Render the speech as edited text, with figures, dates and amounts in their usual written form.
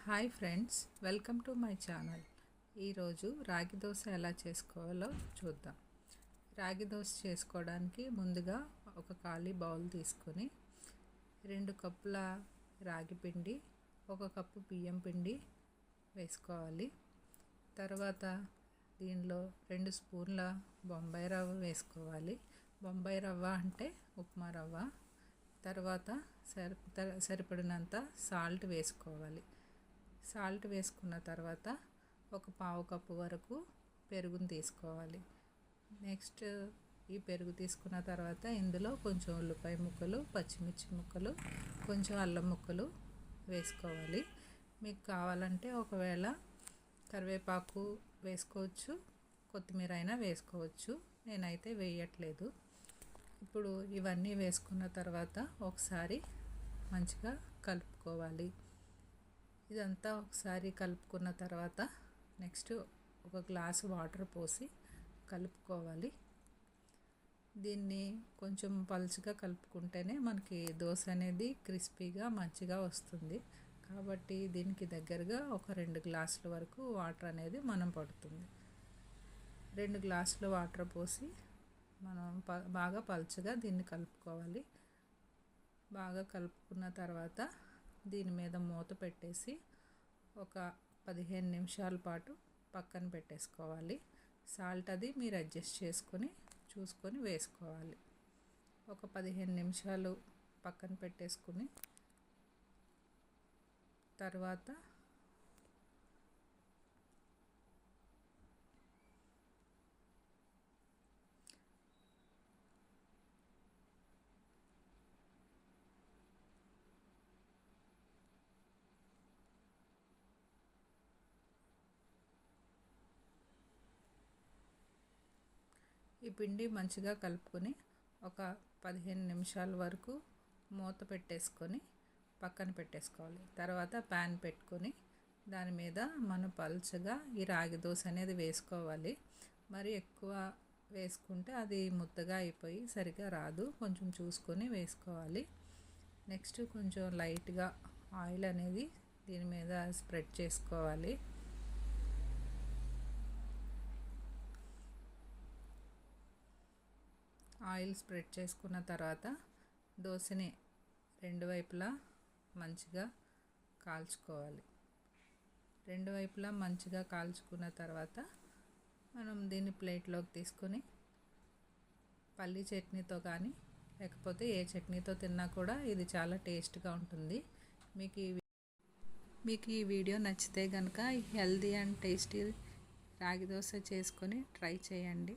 Hi friends, welcome to my channel. ఈరోజు రాగి దోశ ఎలా చేసుకోవాలో చూద్దాం. రాగి దోశ చేసుకోవడానికి ముందుగా ఒక ఖాళీ బౌల్ తీసుకొని 2 కప్పుల రాగి పిండి, 1 కప్పు బియ్యం పిండి వేసుకోవాలి. తర్వాత దీనిలో 2 స్పూన్ల బొంబాయి రవ్వ వేసుకోవాలి. బొంబాయి రవ్వ అంటే ఉప్మా రవ్వ. తర్వాత సరిపడినంత సాల్ట్ వేసుకోవాలి. సాల్ట్ వేసుకున్న తర్వాత ఒక పావు కప్పు వరకు పెరుగుని తీసుకోవాలి. నెక్స్ట్ ఈ పెరుగు తీసుకున్న తర్వాత ఇందులో కొంచెం ఉల్లిపాయ ముక్కలు, పచ్చిమిర్చి ముక్కలు, కొంచెం అల్లం ముక్కలు వేసుకోవాలి. మీకు కావాలంటే ఒకవేళ కరివేపాకు వేసుకోవచ్చు, కొత్తిమీర అయినా వేసుకోవచ్చు. నేనైతే వేయట్లేదు. ఇప్పుడు ఇవన్నీ వేసుకున్న తర్వాత ఒకసారి మంచిగా కలుపుకోవాలి. ఇదంతా ఒకసారి కలుపుకున్న తర్వాత నెక్స్ట్ ఒక గ్లాసు వాటర్ పోసి కలుపుకోవాలి. దీన్ని కొంచెం పలుచగా కలుపుకుంటేనే మనకి దోశ అనేది క్రిస్పీగా మంచిగా వస్తుంది. కాబట్టి దీనికి దగ్గరగా ఒక 2 గ్లాసుల వరకు వాటర్ అనేది మనం పడుతుంది. 2 గ్లాసుల వాటర్ పోసి మనం బాగా పలుచగా దీన్ని కలుపుకోవాలి. బాగా కలుపుకున్న తర్వాత దీని మీద మూత పెట్టేసి ఒక 15 నిమిషాల పాటు పక్కన పెట్టేసుకోవాలి. సాల్ట్ అది మీరు అడ్జస్ట్ చేసుకొని చూసుకొని వేసుకోవాలి. ఒక 15 నిమిషాలు పక్కన పెట్టేసుకుని తర్వాత ఈ పిండి మంచిగా కలుపుకొని ఒక 15 నిమిషాల వరకు మూత పెట్టేసుకొని పక్కన పెట్టేసుకోవాలి. తర్వాత ప్యాన్ పెట్టుకొని దాని మీద మనం పలుచగా ఈ రాగి దోశ అనేది వేసుకోవాలి. మరి ఎక్కువ వేసుకుంటే అది ముద్దగా అయిపోయి సరిగా రాదు. కొంచెం చూసుకొని వేసుకోవాలి. నెక్స్ట్ కొంచెం లైట్గా ఆయిల్ అనేది దీని మీద స్ప్రెడ్ చేసుకోవాలి. ఆయిల్ స్ప్రెడ్ చేసుకున్న తర్వాత దోశని 2 వైపులా మంచిగా కాల్చుకోవాలి. 2 వైపులా మంచిగా కాల్చుకున్న తర్వాత మనం దీన్ని ప్లేట్లోకి తీసుకొని పల్లి చట్నీతో కానీ లేకపోతే ఏ చట్నీతో తిన్నా కూడా ఇది చాలా టేస్ట్గా ఉంటుంది. మీకు ఈ వీడియో నచ్చితే కనుక హెల్దీ అండ్ టేస్టీ రాగి దోశ చేసుకొని ట్రై చేయండి.